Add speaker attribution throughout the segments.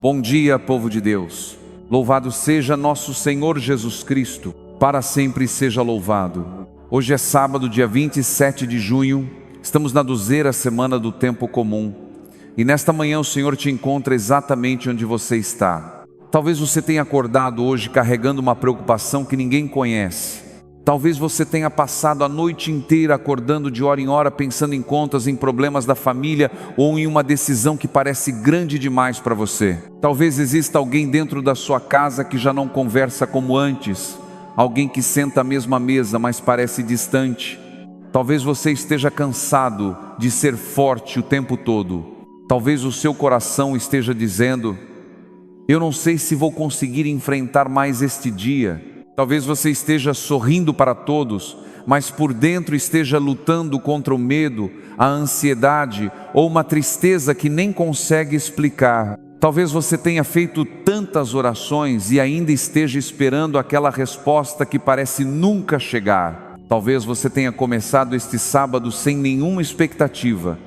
Speaker 1: Bom dia, povo de Deus. Louvado seja nosso Senhor Jesus Cristo, para sempre seja louvado. Hoje é sábado, dia 27 de junho, estamos na 2ª semana do tempo comum. E nesta manhã o Senhor te encontra exatamente onde você está. Talvez você tenha acordado hoje carregando uma preocupação que ninguém conhece. Talvez você tenha passado a noite inteira acordando de hora em hora, pensando em contas, em problemas da família ou em uma decisão que parece grande demais para você. Talvez exista alguém dentro da sua casa que já não conversa como antes. Alguém que senta à mesma mesa, mas parece distante. Talvez você esteja cansado de ser forte o tempo todo. Talvez o seu coração esteja dizendo: eu não sei se vou conseguir enfrentar mais este dia. Talvez você esteja sorrindo para todos, mas por dentro esteja lutando contra o medo, a ansiedade ou uma tristeza que nem consegue explicar. Talvez você tenha feito tantas orações e ainda esteja esperando aquela resposta que parece nunca chegar. Talvez você tenha começado este sábado sem nenhuma expectativa,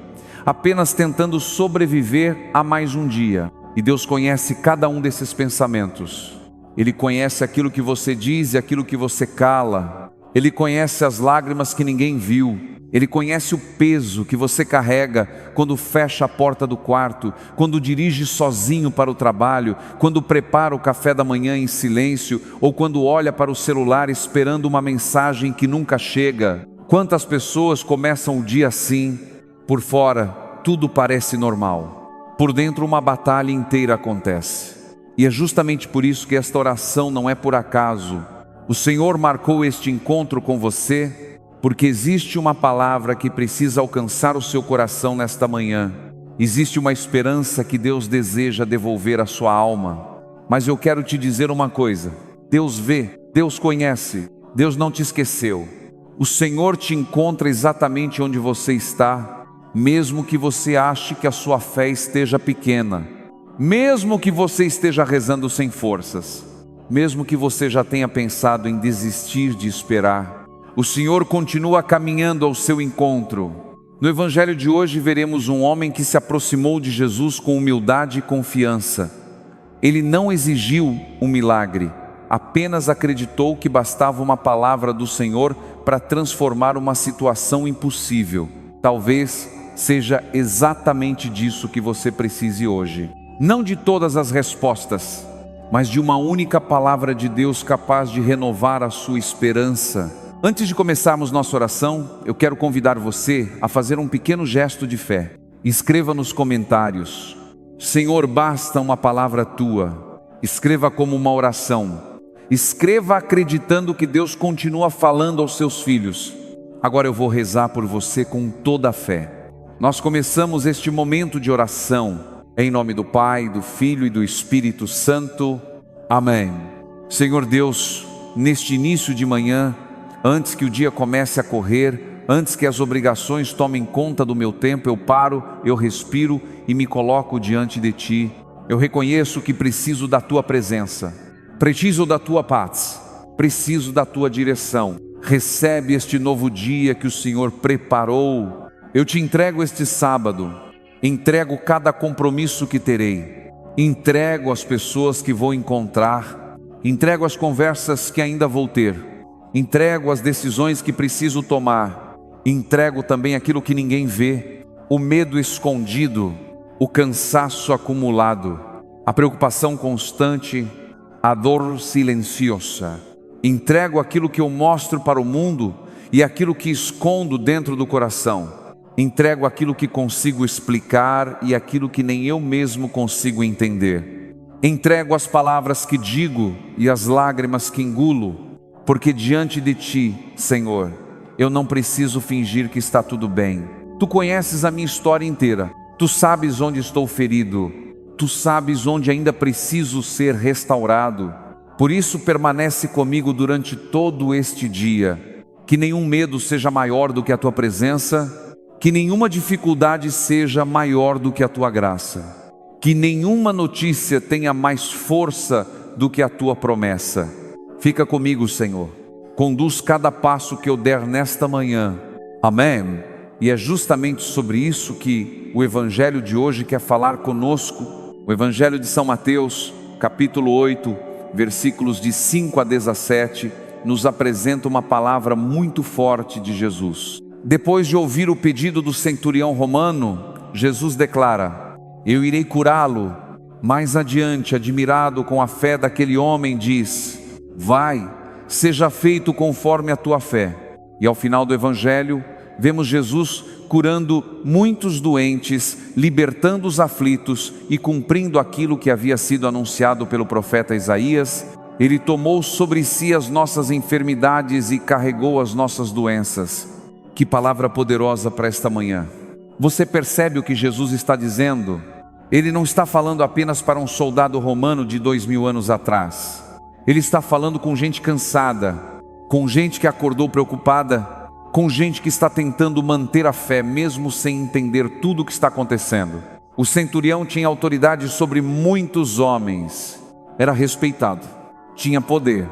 Speaker 1: apenas tentando sobreviver a mais um dia. E Deus conhece cada um desses pensamentos. Ele conhece aquilo que você diz e aquilo que você cala. Ele conhece as lágrimas que ninguém viu. Ele conhece o peso que você carrega quando fecha a porta do quarto, quando dirige sozinho para o trabalho, quando prepara o café da manhã em silêncio ou quando olha para o celular esperando uma mensagem que nunca chega. Quantas pessoas começam o dia assim? Por fora, tudo parece normal. Por dentro, uma batalha inteira acontece. E é justamente por isso que esta oração não é por acaso. O Senhor marcou este encontro com você, porque existe uma palavra que precisa alcançar o seu coração nesta manhã. Existe uma esperança que Deus deseja devolver à sua alma. Mas eu quero te dizer uma coisa: Deus vê, Deus conhece, Deus não te esqueceu. O Senhor te encontra exatamente onde você está, mesmo que você ache que a sua fé esteja pequena. Mesmo que você esteja rezando sem forças, mesmo que você já tenha pensado em desistir de esperar, o Senhor continua caminhando ao seu encontro. No Evangelho de hoje veremos um homem que se aproximou de Jesus com humildade e confiança. Ele não exigiu um milagre, apenas acreditou que bastava uma palavra do Senhor para transformar uma situação impossível. Talvez seja exatamente disso que você precise hoje. Não de todas as respostas, mas de uma única palavra de Deus capaz de renovar a sua esperança. Antes de começarmos nossa oração, eu quero convidar você a fazer um pequeno gesto de fé. Escreva nos comentários: Senhor, basta uma palavra tua. Escreva como uma oração. Escreva acreditando que Deus continua falando aos seus filhos. Agora eu vou rezar por você com toda a fé. Nós começamos este momento de oração em nome do Pai, do Filho e do Espírito Santo. Amém. Senhor Deus, neste início de manhã, antes que o dia comece a correr, antes que as obrigações tomem conta do meu tempo, eu paro, eu respiro e me coloco diante de Ti. Eu reconheço que preciso da Tua presença, preciso da Tua paz, preciso da Tua direção. Recebe este novo dia que o Senhor preparou. Eu Te entrego este sábado. Entrego cada compromisso que terei, entrego as pessoas que vou encontrar, entrego as conversas que ainda vou ter, entrego as decisões que preciso tomar, entrego também aquilo que ninguém vê, o medo escondido, o cansaço acumulado, a preocupação constante, a dor silenciosa. Entrego aquilo que eu mostro para o mundo e aquilo que escondo dentro do coração. Entrego aquilo que consigo explicar e aquilo que nem eu mesmo consigo entender. Entrego as palavras que digo e as lágrimas que engulo, porque diante de Ti, Senhor, eu não preciso fingir que está tudo bem. Tu conheces a minha história inteira. Tu sabes onde estou ferido. Tu sabes onde ainda preciso ser restaurado. Por isso permanece comigo durante todo este dia. Que nenhum medo seja maior do que a Tua presença. Que nenhuma dificuldade seja maior do que a Tua graça. Que nenhuma notícia tenha mais força do que a Tua promessa. Fica comigo, Senhor. Conduz cada passo que eu der nesta manhã. Amém. E é justamente sobre isso que o Evangelho de hoje quer falar conosco. O Evangelho de São Mateus, capítulo 8, versículos de 5 a 17, nos apresenta uma palavra muito forte de Jesus. Depois de ouvir o pedido do centurião romano, Jesus declara: eu irei curá-lo. Mais adiante, admirado com a fé daquele homem, diz: vai, seja feito conforme a tua fé. E ao final do Evangelho, vemos Jesus curando muitos doentes, libertando os aflitos e cumprindo aquilo que havia sido anunciado pelo profeta Isaías. Ele tomou sobre si as nossas enfermidades e carregou as nossas doenças. Que palavra poderosa para esta manhã. Você percebe o que Jesus está dizendo? Ele não está falando apenas para um soldado romano de 2000 anos atrás. Ele está falando com gente cansada, com gente que acordou preocupada, com gente que está tentando manter a fé, mesmo sem entender tudo o que está acontecendo. O centurião tinha autoridade sobre muitos homens, era respeitado, tinha poder,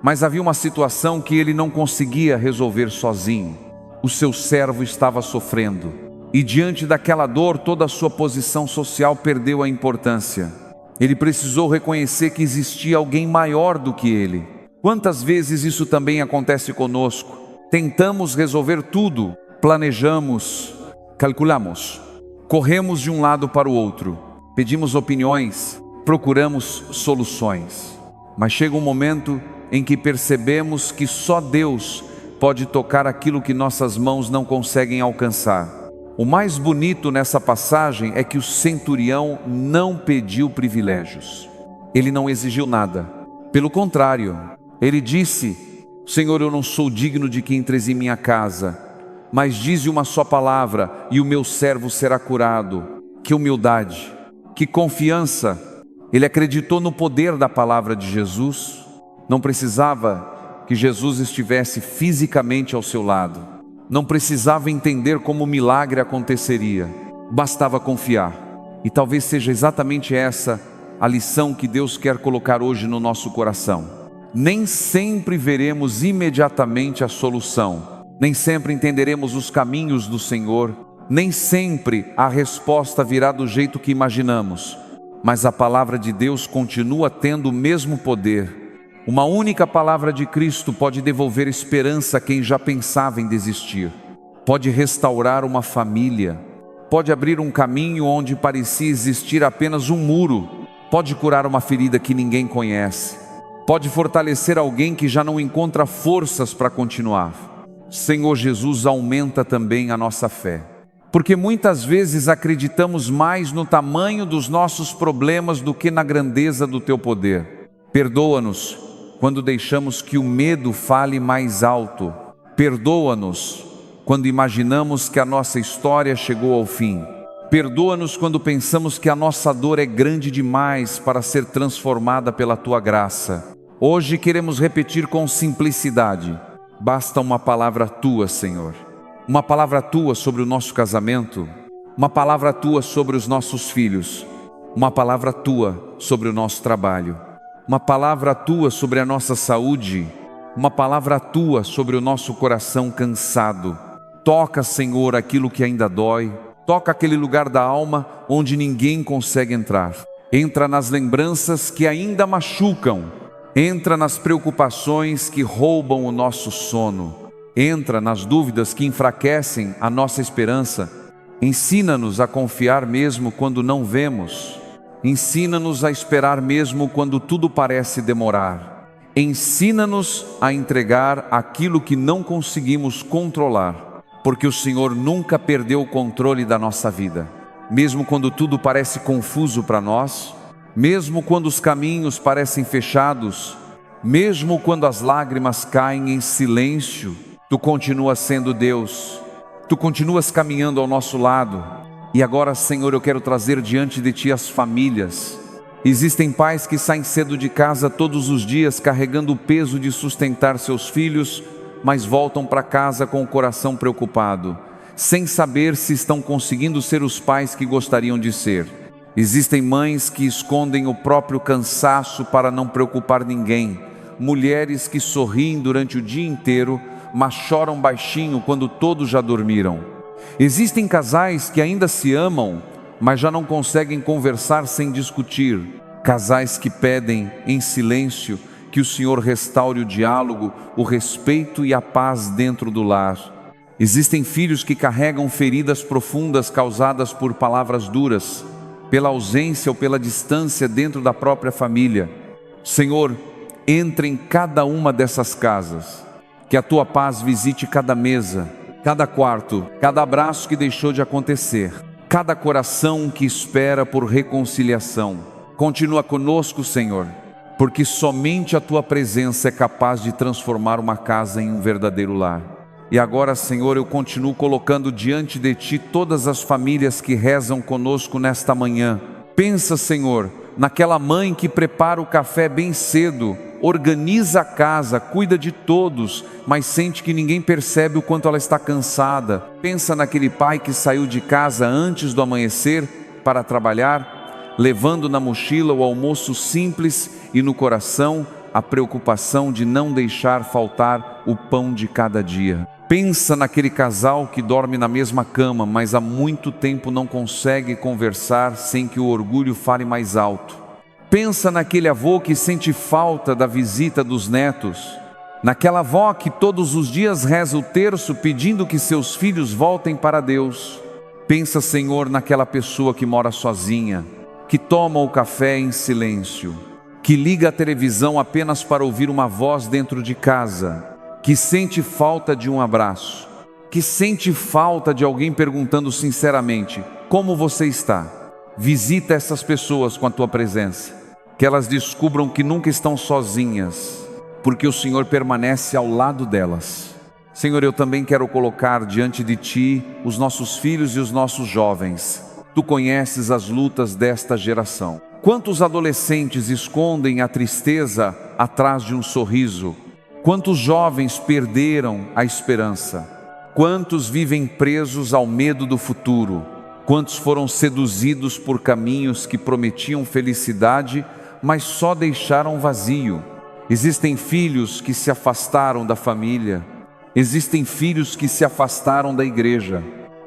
Speaker 1: mas havia uma situação que ele não conseguia resolver sozinho. O seu servo estava sofrendo, e diante daquela dor, toda a sua posição social perdeu a importância. Ele precisou reconhecer que existia alguém maior do que ele. Quantas vezes isso também acontece conosco? Tentamos resolver tudo, planejamos, calculamos, corremos de um lado para o outro, pedimos opiniões, procuramos soluções. Mas chega um momento em que percebemos que só Deus pode tocar aquilo que nossas mãos não conseguem alcançar. O mais bonito nessa passagem é que o centurião não pediu privilégios. Ele não exigiu nada. Pelo contrário, ele disse: Senhor, eu não sou digno de que entres em minha casa, mas dize uma só palavra e o meu servo será curado. Que humildade, que confiança. Ele acreditou no poder da palavra de Jesus. Não precisava que Jesus estivesse fisicamente ao seu lado. Não precisava entender como o milagre aconteceria. Bastava confiar. E talvez seja exatamente essa a lição que Deus quer colocar hoje no nosso coração. Nem sempre veremos imediatamente a solução. Nem sempre entenderemos os caminhos do Senhor. Nem sempre a resposta virá do jeito que imaginamos. Mas a palavra de Deus continua tendo o mesmo poder. Uma única palavra de Cristo pode devolver esperança a quem já pensava em desistir. Pode restaurar uma família. Pode abrir um caminho onde parecia existir apenas um muro. Pode curar uma ferida que ninguém conhece. Pode fortalecer alguém que já não encontra forças para continuar. Senhor Jesus, aumenta também a nossa fé. Porque muitas vezes acreditamos mais no tamanho dos nossos problemas do que na grandeza do Teu poder. Perdoa-nos quando deixamos que o medo fale mais alto. Perdoa-nos quando imaginamos que a nossa história chegou ao fim. Perdoa-nos quando pensamos que a nossa dor é grande demais para ser transformada pela Tua graça. Hoje queremos repetir com simplicidade: basta uma palavra Tua, Senhor. Uma palavra Tua sobre o nosso casamento, uma palavra Tua sobre os nossos filhos, uma palavra Tua sobre o nosso trabalho, uma palavra Tua sobre a nossa saúde, uma palavra Tua sobre o nosso coração cansado. Toca, Senhor, aquilo que ainda dói, toca aquele lugar da alma onde ninguém consegue entrar. Entra nas lembranças que ainda machucam, entra nas preocupações que roubam o nosso sono. Entra nas dúvidas que enfraquecem a nossa esperança. Ensina-nos a confiar mesmo quando não vemos. Ensina-nos a esperar mesmo quando tudo parece demorar. Ensina-nos a entregar aquilo que não conseguimos controlar, porque o Senhor nunca perdeu o controle da nossa vida. Mesmo quando tudo parece confuso para nós, mesmo quando os caminhos parecem fechados, mesmo quando as lágrimas caem em silêncio, Tu continuas sendo Deus, Tu continuas caminhando ao nosso lado. E agora, Senhor, eu quero trazer diante de Ti as famílias. Existem pais que saem cedo de casa todos os dias carregando o peso de sustentar seus filhos, mas voltam para casa com o coração preocupado, sem saber se estão conseguindo ser os pais que gostariam de ser. Existem mães que escondem o próprio cansaço para não preocupar ninguém, mulheres que sorriem durante o dia inteiro, mas choram baixinho quando todos já dormiram. Existem casais que ainda se amam, mas já não conseguem conversar sem discutir. Casais que pedem em silêncio que o Senhor restaure o diálogo, o respeito e a paz dentro do lar. Existem filhos que carregam feridas profundas causadas por palavras duras, pela ausência ou pela distância dentro da própria família. Senhor, entre em cada uma dessas casas, que a Tua paz visite cada mesa, cada quarto, cada abraço que deixou de acontecer, cada coração que espera por reconciliação. Continua conosco, Senhor, porque somente a Tua presença é capaz de transformar uma casa em um verdadeiro lar. E agora, Senhor, eu continuo colocando diante de Ti todas as famílias que rezam conosco nesta manhã. Pensa, Senhor, naquela mãe que prepara o café bem cedo, organiza a casa, cuida de todos, mas sente que ninguém percebe o quanto ela está cansada. Pensa naquele pai que saiu de casa antes do amanhecer para trabalhar, levando na mochila o almoço simples e no coração a preocupação de não deixar faltar o pão de cada dia. Pensa naquele casal que dorme na mesma cama, mas há muito tempo não consegue conversar sem que o orgulho fale mais alto. Pensa naquele avô que sente falta da visita dos netos, naquela avó que todos os dias reza o terço pedindo que seus filhos voltem para Deus. Pensa, Senhor, naquela pessoa que mora sozinha, que toma o café em silêncio, que liga a televisão apenas para ouvir uma voz dentro de casa, que sente falta de um abraço, que sente falta de alguém perguntando sinceramente: como você está? Visita essas pessoas com a Tua presença, que elas descubram que nunca estão sozinhas, porque o Senhor permanece ao lado delas. Senhor, eu também quero colocar diante de Ti os nossos filhos e os nossos jovens. Tu conheces as lutas desta geração. Quantos adolescentes escondem a tristeza atrás de um sorriso? Quantos jovens perderam a esperança? Quantos vivem presos ao medo do futuro? Quantos foram seduzidos por caminhos que prometiam felicidade, mas só deixaram vazio? Existem filhos que se afastaram da família. Existem filhos que se afastaram da igreja.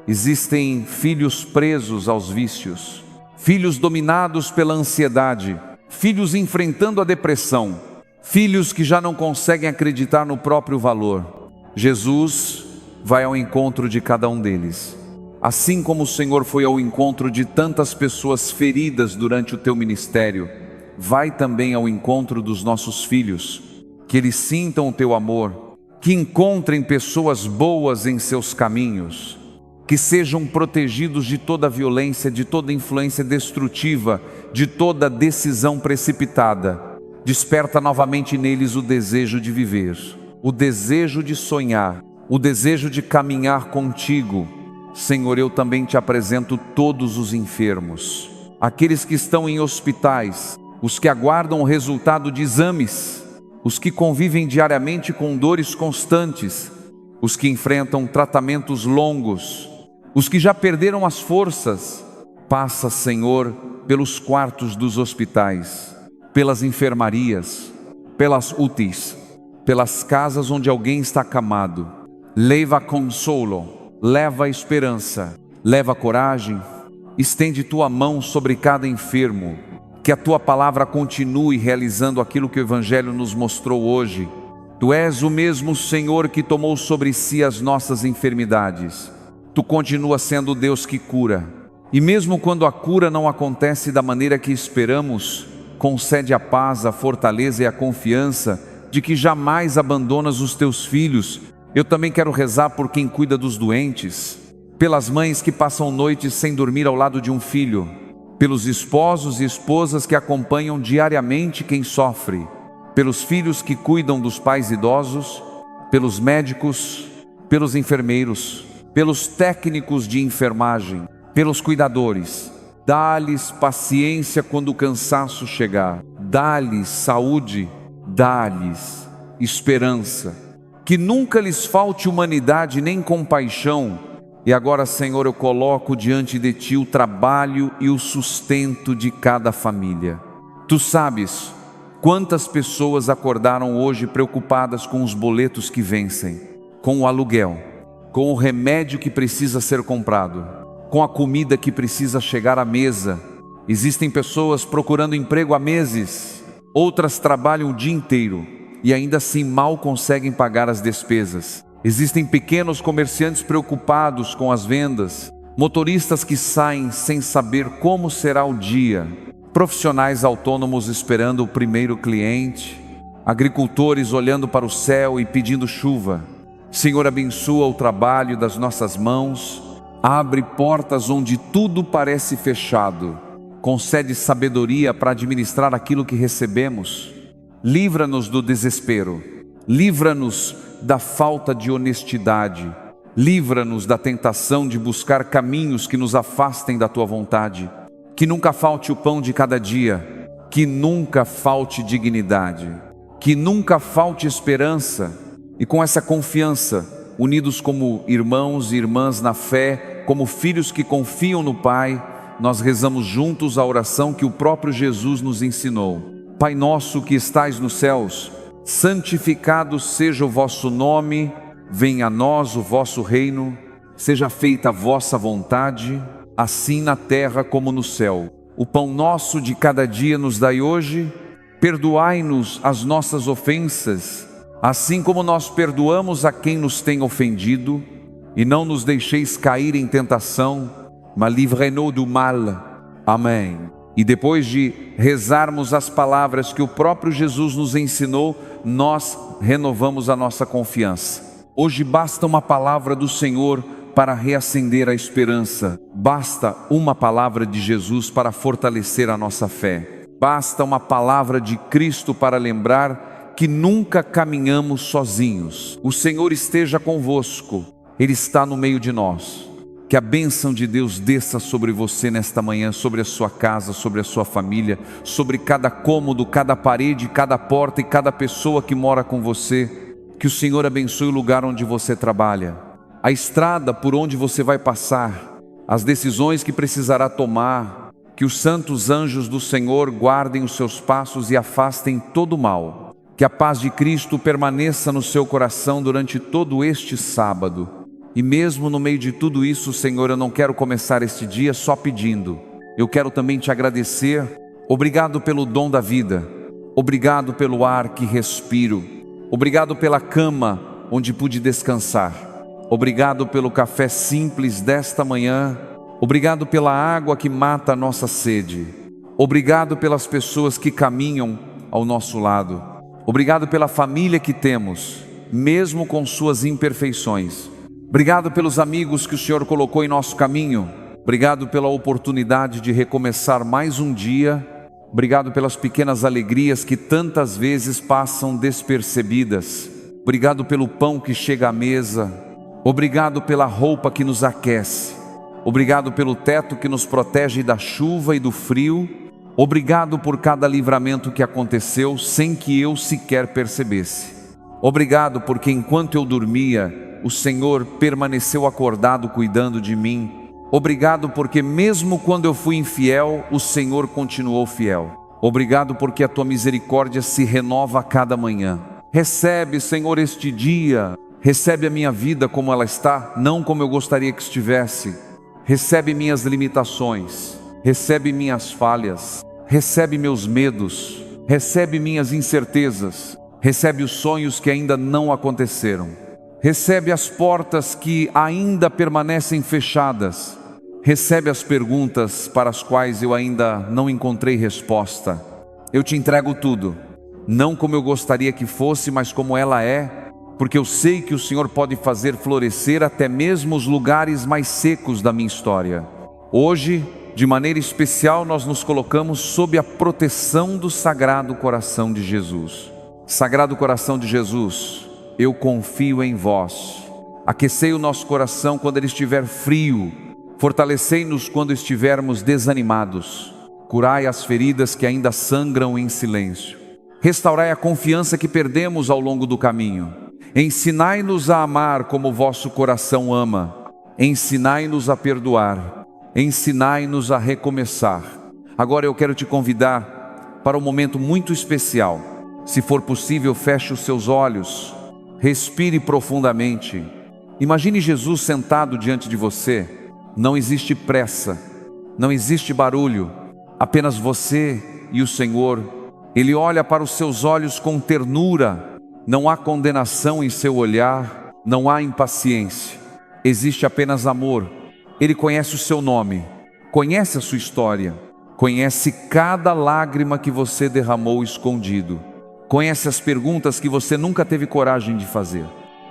Speaker 1: Existem filhos presos aos vícios. Filhos dominados pela ansiedade. Filhos enfrentando a depressão. Filhos que já não conseguem acreditar no próprio valor. Jesus vai ao encontro de cada um deles. Assim como o Senhor foi ao encontro de tantas pessoas feridas durante o Teu ministério, vai também ao encontro dos nossos filhos, que eles sintam o Teu amor, que encontrem pessoas boas em seus caminhos, que sejam protegidos de toda violência, de toda influência destrutiva, de toda decisão precipitada. Desperta novamente neles o desejo de viver, o desejo de sonhar, o desejo de caminhar contigo. Senhor, eu também Te apresento todos os enfermos, aqueles que estão em hospitais, os que aguardam o resultado de exames, os que convivem diariamente com dores constantes, os que enfrentam tratamentos longos, os que já perderam as forças. Passa, Senhor, pelos quartos dos hospitais, pelas enfermarias, pelas UTIs, pelas casas onde alguém está acamado. Leva consolo, leva esperança, leva coragem. Estende Tua mão sobre cada enfermo, que a Tua palavra continue realizando aquilo que o Evangelho nos mostrou hoje. Tu és o mesmo Senhor que tomou sobre si as nossas enfermidades. Tu continuas sendo o Deus que cura. E mesmo quando a cura não acontece da maneira que esperamos, concede a paz, a fortaleza e a confiança de que jamais abandonas os Teus filhos. Eu também quero rezar por quem cuida dos doentes, pelas mães que passam noites sem dormir ao lado de um filho, pelos esposos e esposas que acompanham diariamente quem sofre, pelos filhos que cuidam dos pais idosos, pelos médicos, pelos enfermeiros, pelos técnicos de enfermagem, pelos cuidadores. Dá-lhes paciência quando o cansaço chegar. Dá-lhes saúde, dá-lhes esperança. Que nunca lhes falte humanidade nem compaixão. E agora, Senhor, eu coloco diante de Ti o trabalho e o sustento de cada família. Tu sabes quantas pessoas acordaram hoje preocupadas com os boletos que vencem, com o aluguel, com o remédio que precisa ser comprado, com a comida que precisa chegar à mesa. Existem pessoas procurando emprego há meses, outras trabalham o dia inteiro e ainda assim mal conseguem pagar as despesas. Existem pequenos comerciantes preocupados com as vendas, motoristas que saem sem saber como será o dia, profissionais autônomos esperando o primeiro cliente, agricultores olhando para o céu e pedindo chuva. Senhor, abençoa o trabalho das nossas mãos, abre portas onde tudo parece fechado, concede sabedoria para administrar aquilo que recebemos, livra-nos do desespero, livra-nos da falta de honestidade, livra-nos da tentação de buscar caminhos que nos afastem da Tua vontade. Que nunca falte o pão de cada dia, que nunca falte dignidade, que nunca falte esperança. E com essa confiança, unidos como irmãos e irmãs na fé, como filhos que confiam no Pai, nós rezamos juntos a oração que o próprio Jesus nos ensinou. Pai nosso que estais nos céus, santificado seja o vosso nome, venha a nós o vosso reino, seja feita a vossa vontade, assim na terra como no céu. O pão nosso de cada dia nos dai hoje, perdoai-nos as nossas ofensas, assim como nós perdoamos a quem nos tem ofendido, e não nos deixeis cair em tentação, mas livrai-nos do mal. Amém. E depois de rezarmos as palavras que o próprio Jesus nos ensinou, nós renovamos a nossa confiança. Hoje basta uma palavra do Senhor para reacender a esperança. Basta uma palavra de Jesus para fortalecer a nossa fé. Basta uma palavra de Cristo para lembrar que nunca caminhamos sozinhos. O Senhor esteja convosco, Ele está no meio de nós. Que a bênção de Deus desça sobre você nesta manhã, sobre a sua casa, sobre a sua família, sobre cada cômodo, cada parede, cada porta e cada pessoa que mora com você. Que o Senhor abençoe o lugar onde você trabalha, a estrada por onde você vai passar, as decisões que precisará tomar. Que os santos anjos do Senhor guardem os seus passos e afastem todo o mal. Que a paz de Cristo permaneça no seu coração durante todo este sábado. E mesmo no meio de tudo isso, Senhor, eu não quero começar este dia só pedindo. Eu quero também te agradecer. Obrigado pelo dom da vida. Obrigado pelo ar que respiro. Obrigado pela cama onde pude descansar. Obrigado pelo café simples desta manhã. Obrigado pela água que mata a nossa sede. Obrigado pelas pessoas que caminham ao nosso lado. Obrigado pela família que temos, mesmo com suas imperfeições. Obrigado pelos amigos que o Senhor colocou em nosso caminho. Obrigado pela oportunidade de recomeçar mais um dia. Obrigado pelas pequenas alegrias que tantas vezes passam despercebidas. Obrigado pelo pão que chega à mesa. Obrigado pela roupa que nos aquece. Obrigado pelo teto que nos protege da chuva e do frio. Obrigado por cada livramento que aconteceu sem que eu sequer percebesse. Obrigado porque enquanto eu dormia, o Senhor permaneceu acordado cuidando de mim. Obrigado porque mesmo quando eu fui infiel, o Senhor continuou fiel. Obrigado porque a tua misericórdia se renova a cada manhã. Recebe, Senhor, este dia. Recebe a minha vida como ela está, não como eu gostaria que estivesse. Recebe minhas limitações. Recebe minhas falhas. Recebe meus medos. Recebe minhas incertezas. Recebe os sonhos que ainda não aconteceram. Recebe as portas que ainda permanecem fechadas. Recebe as perguntas para as quais eu ainda não encontrei resposta. Eu te entrego tudo, não como eu gostaria que fosse, mas como ela é, porque eu sei que o Senhor pode fazer florescer até mesmo os lugares mais secos da minha história. Hoje, de maneira especial, nós nos colocamos sob a proteção do Sagrado Coração de Jesus. Sagrado Coração de Jesus, eu confio em vós. Aquecei o nosso coração quando ele estiver frio. Fortalecei-nos quando estivermos desanimados. Curai as feridas que ainda sangram em silêncio. Restaurai a confiança que perdemos ao longo do caminho. Ensinai-nos a amar como o vosso coração ama. Ensinai-nos a perdoar. Ensinai-nos a recomeçar. Agora eu quero te convidar para um momento muito especial. Se for possível, feche os seus olhos. Respire profundamente. Imagine Jesus sentado diante de você. Não existe pressa, não existe barulho, apenas você e o Senhor. Ele olha para os seus olhos com ternura, não há condenação em seu olhar, não há impaciência, existe apenas amor. Ele conhece o seu nome, conhece a sua história, conhece cada lágrima que você derramou escondido, conhece as perguntas que você nunca teve coragem de fazer,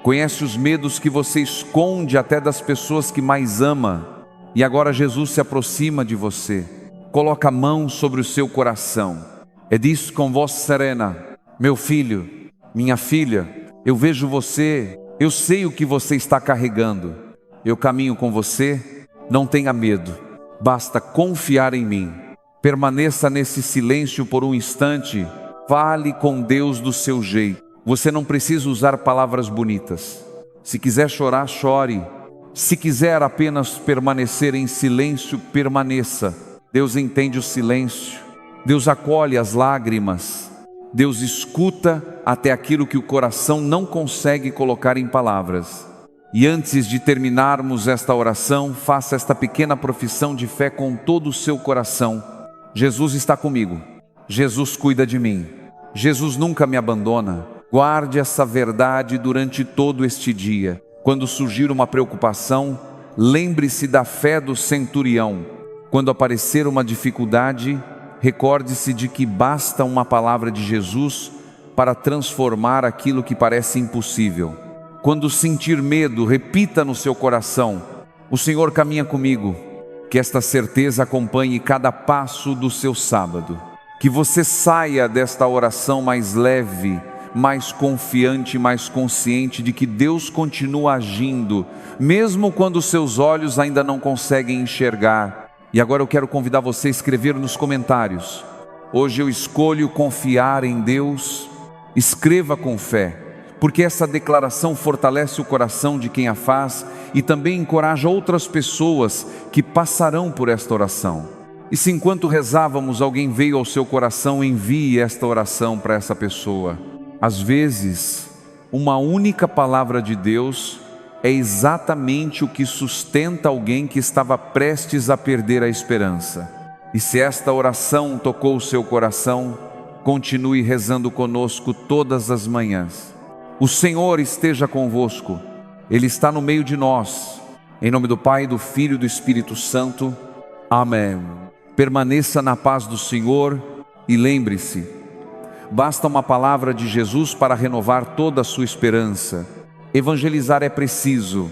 Speaker 1: conhece os medos que você esconde até das pessoas que mais ama. E agora Jesus se aproxima de você, coloca a mão sobre o seu coração e diz com voz serena: meu filho, minha filha, eu vejo você, eu sei o que você está carregando, eu caminho com você, não tenha medo, basta confiar em mim. Permaneça nesse silêncio por um instante, fale com Deus do seu jeito. Você não precisa usar palavras bonitas. Se quiser chorar, chore. Se quiser apenas permanecer em silêncio, permaneça. Deus entende o silêncio, Deus acolhe as lágrimas, Deus escuta até aquilo que o coração não consegue colocar em palavras. E antes de terminarmos esta oração, faça esta pequena profissão de fé com todo o seu coração. Jesus está comigo, Jesus cuida de mim, Jesus nunca me abandona. Guarde essa verdade durante todo este dia. Quando surgir uma preocupação, lembre-se da fé do centurião. Quando aparecer uma dificuldade, recorde-se de que basta uma palavra de Jesus para transformar aquilo que parece impossível. Quando sentir medo, repita no seu coração: o Senhor caminha comigo. Que esta certeza acompanhe cada passo do seu sábado. Que você saia desta oração mais leve, mais confiante, mais consciente de que Deus continua agindo, mesmo quando os seus olhos ainda não conseguem enxergar. E agora eu quero convidar você a escrever nos comentários: hoje eu escolho confiar em Deus. Escreva com fé, porque essa declaração fortalece o coração de quem a faz e também encoraja outras pessoas que passarão por esta oração. E se enquanto rezávamos alguém veio ao seu coração, envie esta oração para essa pessoa. Às vezes, uma única palavra de Deus é exatamente o que sustenta alguém que estava prestes a perder a esperança. E se esta oração tocou o seu coração, continue rezando conosco todas as manhãs. O Senhor esteja convosco, Ele está no meio de nós. Em nome do Pai, do Filho e do Espírito Santo. Amém. Permaneça na paz do Senhor e lembre-se, basta uma palavra de Jesus para renovar toda a sua esperança. Evangelizar é preciso,